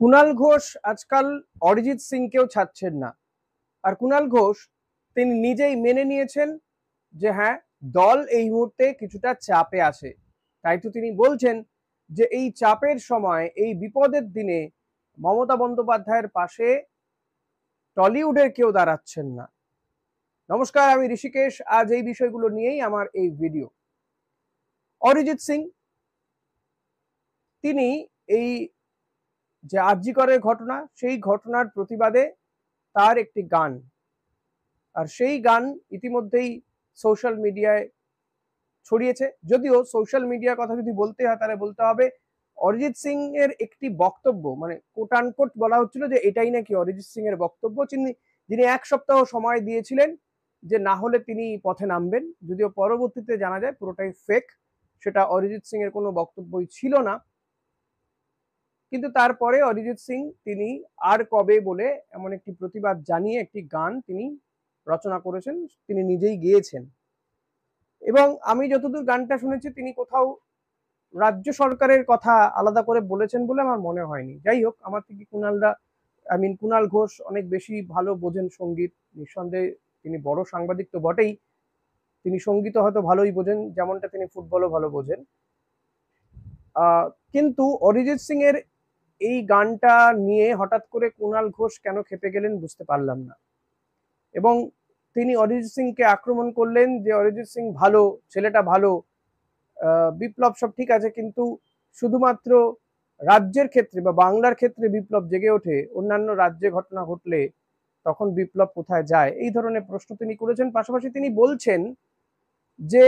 কুণাল ঘোষ আজকাল অরিজিৎ সিংকেও ছাড়ছেন না। আর কুণাল ঘোষ তিনি নিজেই মেনে নিয়েছেন যে হ্যাঁ, দল এই মুহূর্তে কিছুটা চাপে আছে। তাই তো তিনি বলছেন যে এই চাপের সময়, এই বিপদের দিনে মমতা বন্দ্যোপাধ্যায়ের পাশে টলিউডের কেউ দাঁড়াচ্ছেন না। নমস্কার, আমি ঋষিকেশ। আজ এই বিষয়গুলো নিয়েই আমার এই ভিডিও। অরিজিৎ সিং তিনি এই যে আরজি করের ঘটনা, সেই ঘটনার প্রতিবাদে তার একটি গান, আর সেই গান ইতিমধ্যেই সোশ্যাল মিডিয়ায় ছড়িয়েছে। যদিও সোশ্যাল মিডিয়ার কথা যদি বলতে হয় তাহলে বলতে হবে অরিজিৎ সিং এর একটি বক্তব্য, মানে কোট আনকোট বলা হচ্ছিল যে এটাই নাকি অরিজিৎ সিং এর বক্তব্য, যিনি এক সপ্তাহ সময় দিয়েছিলেন যে না হলে তিনি পথে নামবেন। যদিও পরবর্তীতে জানা যায় পুরোটাই ফেক, সেটা অরিজিৎ সিং এর কোনো বক্তব্যই ছিল না। কিন্তু তারপরে অরিজিৎ সিং তিনি আর কবে বলে এমন একটি প্রতিবাদ জানিয়ে একটি গান তিনি রচনা করেছেন, তিনি নিজেই গেয়েছেন। এবং আমি যতদূর গানটা শুনেছি তিনি কোথাও রাজ্য সরকারের কথা আলাদা করে বলেছেন বলে আমার মনে হয়নি। যাই হোক, আমার থেকে কুণাল ঘোষ অনেক বেশি ভালো বোঝেন সঙ্গীত। নিঃসন্দেহে তিনি বড় সাংবাদিক তো বটেই, তিনি সঙ্গীত হয়তো ভালোই বোঝেন, যেমনটা তিনি ফুটবলও ভালো বোঝেন। কিন্তু অরিজিৎ সিং এর এই গানটা নিয়ে হঠাৎ করে কুণাল ঘোষ কেন খেপে গেলেন বুঝতে পারলাম না। এবং তিনি অরিজিৎ সিংকে আক্রমণ করলেন যে অরিজিৎ সিং ভালো, ছেলেটা ভালো, বিপ্লব সব ঠিক আছে, কিন্তু শুধুমাত্র রাজ্যের ক্ষেত্রে বা বাংলার ক্ষেত্রে বিপ্লব জেগে ওঠে, অন্যান্য রাজ্যে ঘটনা ঘটলে তখন বিপ্লব কোথায় যায়, এই ধরনের প্রশ্ন তিনি করেছেন। পাশাপাশি তিনি বলছেন যে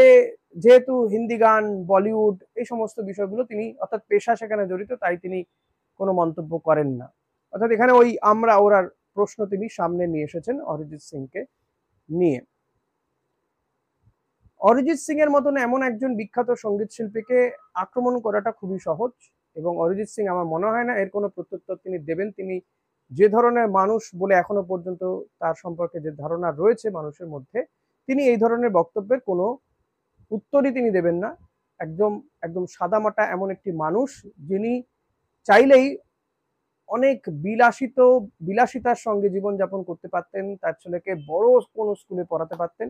যেহেতু হিন্দি গান, বলিউড, এই সমস্ত বিষয়গুলো তিনি, অর্থাৎ পেশা সেখানে জড়িত, তাই তিনি কোনো মন্তব্য করেন না। অর্থাৎ এখানে ওই আমরা ওরার প্রশ্ন তিনি সামনে নিয়ে এসেছেন অরিজিৎ সিংকে নিয়ে। অরিজিৎ সিং এর মতন এমন একজন বিখ্যাত সঙ্গীত শিল্পীকে আক্রমণ করাটা খুবই সহজ, এবং অরিজিৎ সিং আমার মনে হয় না এর কোনো প্রত্যুত্তর তিনি দেবেন। তিনি যে ধরনের মানুষ বলে এখনো পর্যন্ত তার সম্পর্কে যে ধারণা রয়েছে মানুষের মধ্যে, তিনি এই ধরনের বক্তব্যের কোনো উত্তরই তিনি দেবেন না। একদম একদম সাদামাটা এমন একটি মানুষ যিনি চাইলেই অনেক বিলাসিতার সঙ্গে জীবনযাপন করতে পারতেন, তার ছেলেকে বড় কোনো স্কুলে পড়াতে পারতেন,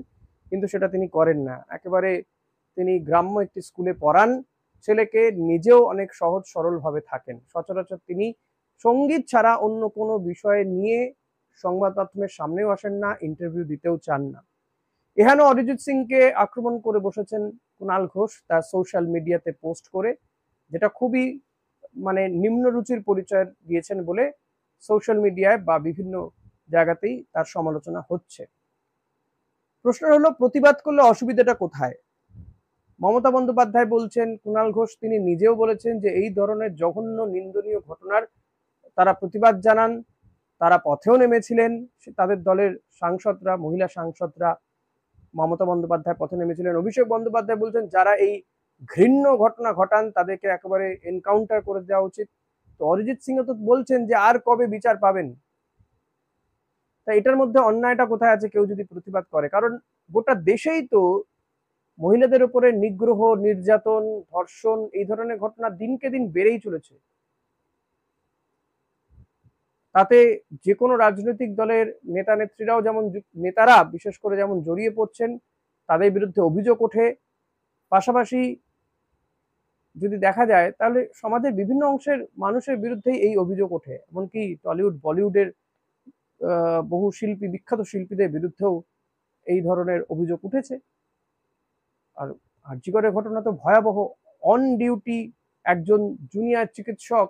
কিন্তু সেটা তিনি করেন না। একেবারে তিনি গ্রাম্য একটি স্কুলে পড়ান ছেলেকে, নিজেও অনেক সহজ সরলভাবে থাকেন। সচরাচর তিনি সঙ্গীত ছাড়া অন্য কোনো বিষয় নিয়ে সংবাদ মাধ্যমের সামনেও আসেন না, ইন্টারভিউ দিতেও চান না। এখানে অরিজিৎ সিংকে আক্রমণ করে বসেছেন কুণাল ঘোষ তার সোশ্যাল মিডিয়াতে পোস্ট করে, যেটা খুবই মানে নিম্ন রুচির পরিচয় দিয়েছেন বলে সোশ্যাল মিডিয়ায় বা বিভিন্ন জায়গাতেই তার সমালোচনা হচ্ছে। প্রশ্ন হলো, প্রতিবাদ করলে অসুবিধাটা কোথায়? মমতা বন্দ্যোপাধ্যায় বলছেন, কুণাল ঘোষ তিনি নিজেও বলেছেন যে এই ধরনের জঘন্য নিন্দনীয় ঘটনার তারা প্রতিবাদ জানান, তারা পথেও নেমেছিলেন, তাদের দলের সাংসদরা, মহিলা সাংসদরা মমতা বন্দ্যোপাধ্যায় পথে নেমেছিলেন। অভিষেক বন্দ্যোপাধ্যায় বলছেন যারা এই ঘৃণ্য ঘটনা ঘটান তাদেরকে একেবারে এনকাউন্টার করে দেওয়া উচিত। তো অরিজিৎ সিংও তো বলছেন যে আর কবে বিচার পাবেন। তা এটার মধ্যে অন্যায়টা কোথায় আছে কেউ যদি প্রতিবাদ করে? কারণ গোটা দেশেই তো মহিলাদের উপরে নিগ্রহ, নির্যাতন, ধর্ষণ, এই ধরনের ঘটনা দিনকে দিন বেড়েই চলেছে। তাতে যে কোনো রাজনৈতিক দলের নেতা নেত্রীরাও যেমন, নেতারা বিশেষ করে যেমন জড়িয়ে পড়ছেন, তাদের বিরুদ্ধে অভিযোগ ওঠে। পাশাপাশি যদি দেখা যায় তাহলে সমাজের বিভিন্ন অংশের মানুষের বিরুদ্ধেই এই অভিযোগ ওঠে। এমনকি টলিউড, বলিউডের বহু শিল্পী, বিখ্যাত শিল্পীদের বিরুদ্ধেও এই ধরনের অভিযোগ উঠেছে। আর আরজি করের ঘটনা তো ভয়াবহ। অন ডিউটি একজন জুনিয়র চিকিৎসক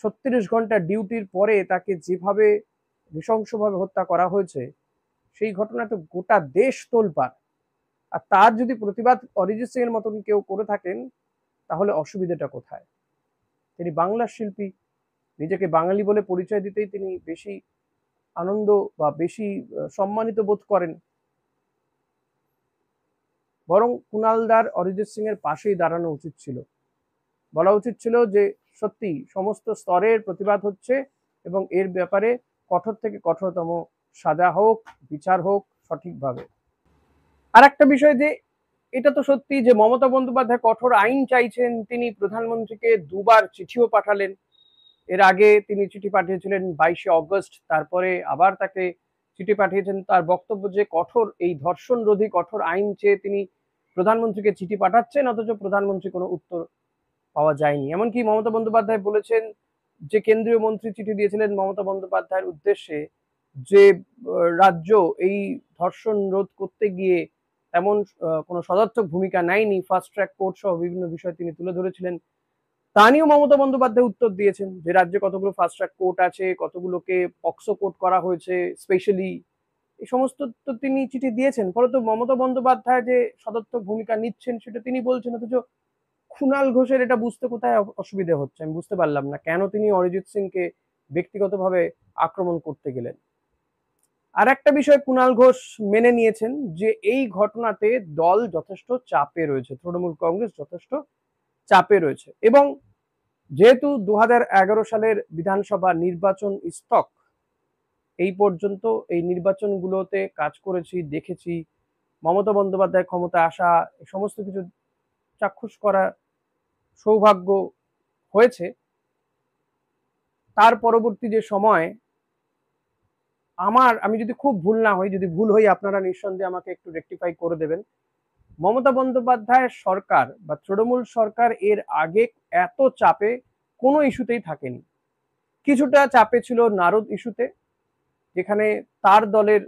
36 ঘন্টা ডিউটির পরে তাকে যেভাবে নৃশংসভাবে হত্যা করা হয়েছে, সেই ঘটনা তো গোটা দেশ তোলপাড়। আর তার যদি প্রতিবাদ অরিজিৎ সিং এর মতন কেউ করে থাকেন, তাহলে অসুবিধাটা কোথায়? তিনি বাংলার শিল্পী, নিজেকে বাঙালি বলে পরিচয় দিতেই তিনি বেশি আনন্দ বা বেশি সম্মানিত বোধ করেন। বরং কুণালদার অরিজিৎ সিং এর পাশেই দাঁড়ানো উচিত ছিল। বলা উচিত ছিল যে সত্যি সমস্ত স্তরের প্রতিবাদ হচ্ছে এবং এর ব্যাপারে কঠোর থেকে কঠোরতম সাজা হোক, বিচার হোক সঠিকভাবে। আর একটা বিষয় যে এটা তো সত্যি যে মমতা বন্দ্যোপাধ্যায় কঠোর আইন চাইছেন, তিনি প্রধানমন্ত্রীকে দুবার চিঠিও পাঠালেন এর আগে তিনি চিঠি পাঠিয়েছিলেন 22শে অগস্ট, তারপরে আবার তাকে চিঠি পাঠিয়েছেন। তার বক্তব্য যে কঠোর এই ধর্ষণ রোধী কঠোর আইন চেয়ে তিনি প্রধানমন্ত্রীকে চিঠি পাঠাচ্ছেন, অথচ প্রধানমন্ত্রী কোনো উত্তর পাওয়া যায়নি। এমনকি মমতা বন্দ্যোপাধ্যায় বলেছেন যে কেন্দ্রীয় মন্ত্রী চিঠি দিয়েছিলেন মমতা বন্দ্যোপাধ্যায়ের উদ্দেশ্যে যে রাজ্য এই ধর্ষণ রোধ করতে গিয়ে তেমন কোনো সদর্থক ভূমিকা নেয়নি, ফাস্ট ট্র্যাক কোর্ট সহ বিভিন্ন বিষয় তিনি তুলে ধরেছিলেন। তা নিয়েও মমতা বন্দ্যোপাধ্যায় উত্তর দিয়েছেন যে রাজ্যে কতগুলো ফাস্ট ট্র্যাক কোর্ট আছে, কতগুলোকে পক্সো কোর্ট করা হয়েছে স্পেশালি, এই সমস্ত তো তিনি চিঠি দিয়েছেন। ফলত মমতা বন্দ্যোপাধ্যায় যে সদর্থক ভূমিকা নিচ্ছেন সেটা তিনি বলছেন, অথচ কুণাল ঘোষের এটা বুঝতে কোথায় অসুবিধা হচ্ছে আমি বুঝতে পারলাম না, কেন তিনি অরিজিৎ সিংকে ব্যক্তিগতভাবে আক্রমণ করতে গেলেন। আর একটা বিষয় কুণাল ঘোষ মেনে নিয়েছেন যে এই ঘটনাতে দল যথেষ্ট চাপে রয়েছে, তৃণমূল কংগ্রেস যথেষ্ট চাপে রয়েছে, এবং যেহেতু 2011 সালের বিধানসভা নির্বাচন স্থক, এই পর্যন্ত এই নির্বাচনগুলোতে কাজ করেছি, দেখেছি, মমতা বন্দ্যোপাধ্যায় ক্ষমতা আসা, সমস্ত কিছু চাক্ষুষ করা সৌভাগ্য হয়েছে। তার পরবর্তী যে সময় আমি যদি খুব ভুল না হই, যদি ভুল হই আপনারা নিঃসন্দেহে আমাকে একটু রেকটিফাই করে দেবেন, মমতা বন্দ্যোপাধ্যায়ের সরকার বা তৃণমূল সরকার এর আগে এত চাপে কোনো ইস্যুতেই থাকেনি। কিছুটা চাপে ছিল নারদ ইস্যুতে, যেখানে তার দলের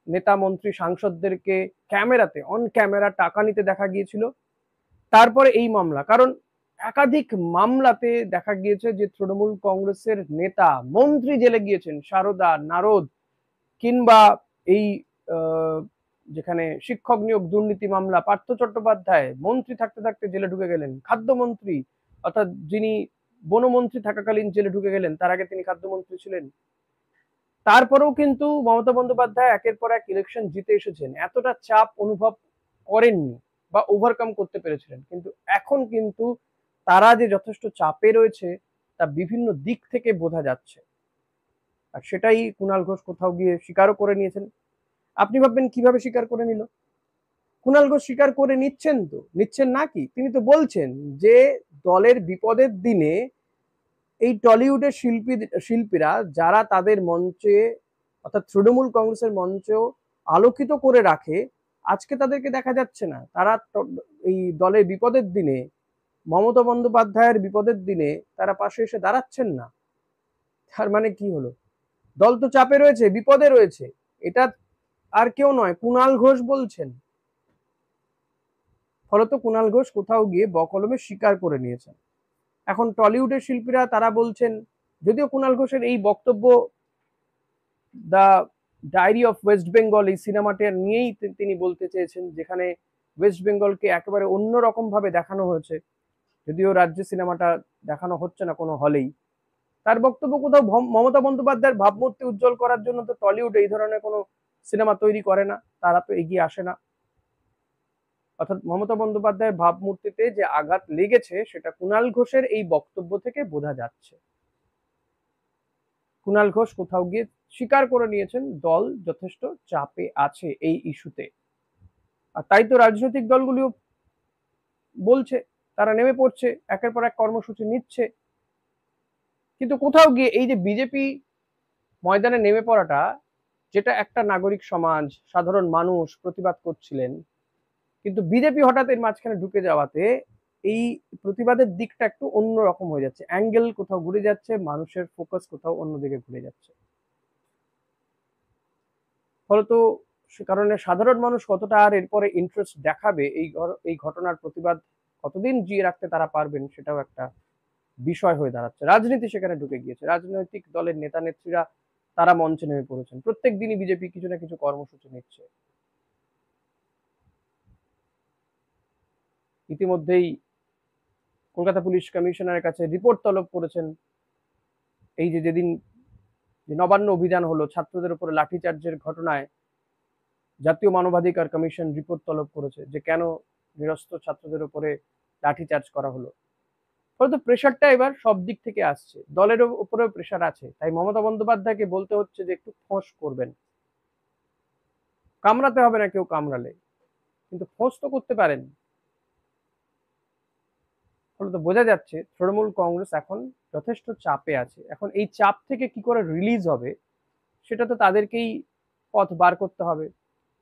নেতা মন্ত্রী সাংসদদেরকে ক্যামেরাতে অন ক্যামেরা টাকা নিতে দেখা গিয়েছিল। তারপরে এই মামলা, কারণ একাধিক মামলাতে দেখা গিয়েছে যে তৃণমূল কংগ্রেসের নেতা মন্ত্রী জেলে গিয়েছেন, সারদা, নারদ, কিংবা এই যেখানে শিক্ষক নিয়োগ দুর্নীতি মামলা, পার্থ চট্টোপাধ্যায় মন্ত্রী থাকতে থাকতে জেলে ঢুকে গেলেন, খাদ্যমন্ত্রী অর্থাৎ যিনি বনমন্ত্রী থাকাকালীন জেলে ঢুকে গেলেন, তার আগে তিনি খাদ্যমন্ত্রী ছিলেন। তারপরেও কিন্তু মমতা বন্দ্যোপাধ্যায় একের পর এক ইলেকশন জিতে এসেছেন, এতটা চাপ অনুভব করেননি বা ওভারকাম করতে পেরেছিলেন। কিন্তু এখন কিন্তু তারা যে যথেষ্ট চাপে রয়েছে তা বিভিন্ন দিক থেকে বোঝা যাচ্ছে, আর সেটাই কুণাল ঘোষ কোথাও গিয়ে স্বীকারও করে নিয়েছেন। আপনি ভাববেন কিভাবে স্বীকার করে নিল? কুণাল ঘোষ স্বীকার করে নিচ্ছেন, তো নিচ্ছেন না কি, তিনি তো বলছেন যে দলের বিপদের দিনে এই টলিউডের শিল্পীরা যারা তাদের মঞ্চে অর্থাৎ তৃণমূল কংগ্রেসের মঞ্চেও আলোকিত করে রাখে, আজকে তাদেরকে দেখা যাচ্ছে না। তারা এই দলের বিপদের দিনে, মমতা বন্দ্যোপাধ্যায়ের বিপদের দিনে তারা পাশে এসে দাঁড়াচ্ছেন না। তার মানে কি হলো? দল তো চাপে রয়েছে, বিপদে রয়েছে, এটা আর কেউ নয়, কুণাল ঘোষ বলছেন। ফলত কুণাল ঘোষ কোথাও গিয়ে বকলমে স্বীকার করে নিয়েছেন। এখন টলিউডের শিল্পীরা তারা বলছেন, যদিও কুণাল ঘোষের এই বক্তব্য the diary of West Bengal এই সিনেমাটা নিয়েই তিনি বলতে চেয়েছেন, যেখানে ওয়েস্ট বেঙ্গলকে একেবারে অন্যরকম ভাবে দেখানো হয়েছে, যদিও রাজ্যে সিনেমাটা দেখানো হচ্ছে না কোনো হলেই। তার বক্তব্য কোথাও মমতা বন্দ্যোপাধ্যায়ের ভাবমূর্তি উজ্জ্বল করার জন্য তো টলিউড এই ধরনের কোনো সিনেমা তৈরি করে না, তারা তো এগিয়ে আসে না। অর্থাৎ মমতা বন্দ্যোপাধ্যায়ের ভাবমূর্তিতে যে আঘাত লেগেছে সেটা কুণাল ঘোষের এই বক্তব্য থেকে বোঝা যাচ্ছে। কুণাল ঘোষ কোথাও গিয়ে স্বীকার করে নিয়েছেন দল যথেষ্ট চাপে আছে এই ইস্যুতে। আর তাই তো রাজনৈতিক দলগুলিও বলছে, তারা নেমে পড়ছে, একের পর এক কর্মসূচি নিচ্ছে। কিন্তু কোথাও গিয়ে এই যে বিজেপি ময়দানে নেমে পড়াটা, যেটা একটা নাগরিক সমাজ, সাধারণ মানুষ প্রতিবাদ করছিলেন, কিন্তু বিজেপি হঠাৎ এর মাঝখানে ঢুকে যাওয়াতে এই প্রতিবাদের দিকটা একটু অন্যরকম হয়ে যাচ্ছে, অ্যাঙ্গেল কোথাও ঘুরে যাচ্ছে, মানুষের ফোকাস কোথাও অন্যদিকে ঘুরে যাচ্ছে। ফলত সে কারণে সাধারণ মানুষ কতটা আর এরপরে ইন্টারেস্ট দেখাবে এই ঘটনার প্রতিবাদ কতদিন জিয়ে রাখতে তারা পারবেন, সেটাও একটা বিষয় হয়ে দাঁড়াচ্ছে। রাজনীতি সেখানে ঢুকে গিয়েছে, রাজনৈতিক দলের নেতা নেত্রীরা তারা মঞ্চে নেমে পড়েছেন, প্রত্যেক দিনই বিজেপি কিছু না কিছু কর্মসূচি নিচ্ছে। ইতিমধ্যেই কলকাতা পুলিশ কমিশনারের কাছে রিপোর্ট তলব করেছেন। এই যে যেদিন যে নবান্ন অভিযান হলো, ছাত্রদের উপরে লাঠিচার্জের ঘটনায় জাতীয় মানবাধিকার কমিশন রিপোর্ট তলব করেছে যে কেন নিরস্ত্র ছাত্রদের উপরে লাঠিচার্জ করা হলো। ফলত প্রেশারটা এবার সব দিক থেকে আসছে, দলের উপরেও প্রেশার আছে। তাই মমতা বন্দ্যোপাধ্যায়কে বলতে হচ্ছে যে একটু ফোঁস করবেন, কামড়াতে হবে না কেউ কামড়ালে, কিন্তু ফোঁস তো করতে পারেন। ফলত বোঝা যাচ্ছে তৃণমূল কংগ্রেস এখন যথেষ্ট চাপে আছে। এখন এই চাপ থেকে কি করে রিলিজ হবে সেটা তো তাদেরকেই পথ বার করতে হবে,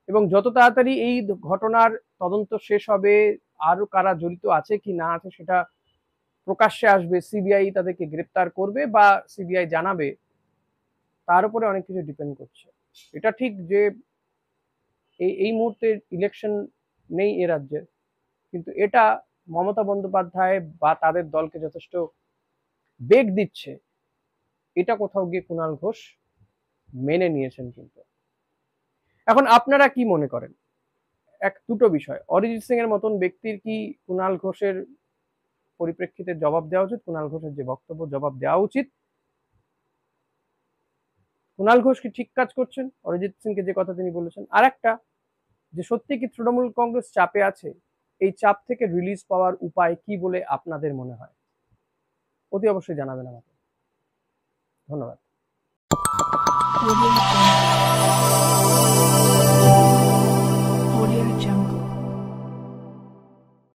এবং যত তাড়াতাড়ি এই ঘটনার তদন্ত শেষ হবে, আরো কারা জড়িত আছে কি না আছে সেটা প্রকাশ্যে আসবে, সিবিআই তাদেরকে গ্রেপ্তার করবে বা সিবিআই জানাবে, তার উপরে অনেক কিছু ডিপেন্ড করছে। এটা ঠিক যে এই মুহূর্তে ইলেকশন নেই এ রাজ্যে, কিন্তু এটা মমতা বন্দ্যোপাধ্যায় বা তাদের দলকে যথেষ্ট বেগ দিচ্ছে, এটা কোথাও গিয়ে কুণাল ঘোষ মেনে নিয়েছেন। কিন্তু এখন আপনারা কি মনে করেন? দুটো বিষয়, অরিজিৎ সিং এর মতন ব্যক্তির কি কুণাল ঘোষের পরিপ্রেক্ষিতে জবাব দেওয়া উচিত, কুণাল ঘোষের যে বক্তব্য জবাব দেওয়া উচিত? কুণাল ঘোষ কি ঠিক কাজ করছেন অরিজিৎ সিংকে যে কথা তিনি বলেছেন? আর একটা, যে সত্যি কি তৃণমূল কংগ্রেস চাপে আছে, এই চাপ থেকে রিলিজ পাওয়ার উপায় কি বলে আপনাদের মনে হয়? অতি অবশ্যই জানাবেন আমাকে। ধন্যবাদ।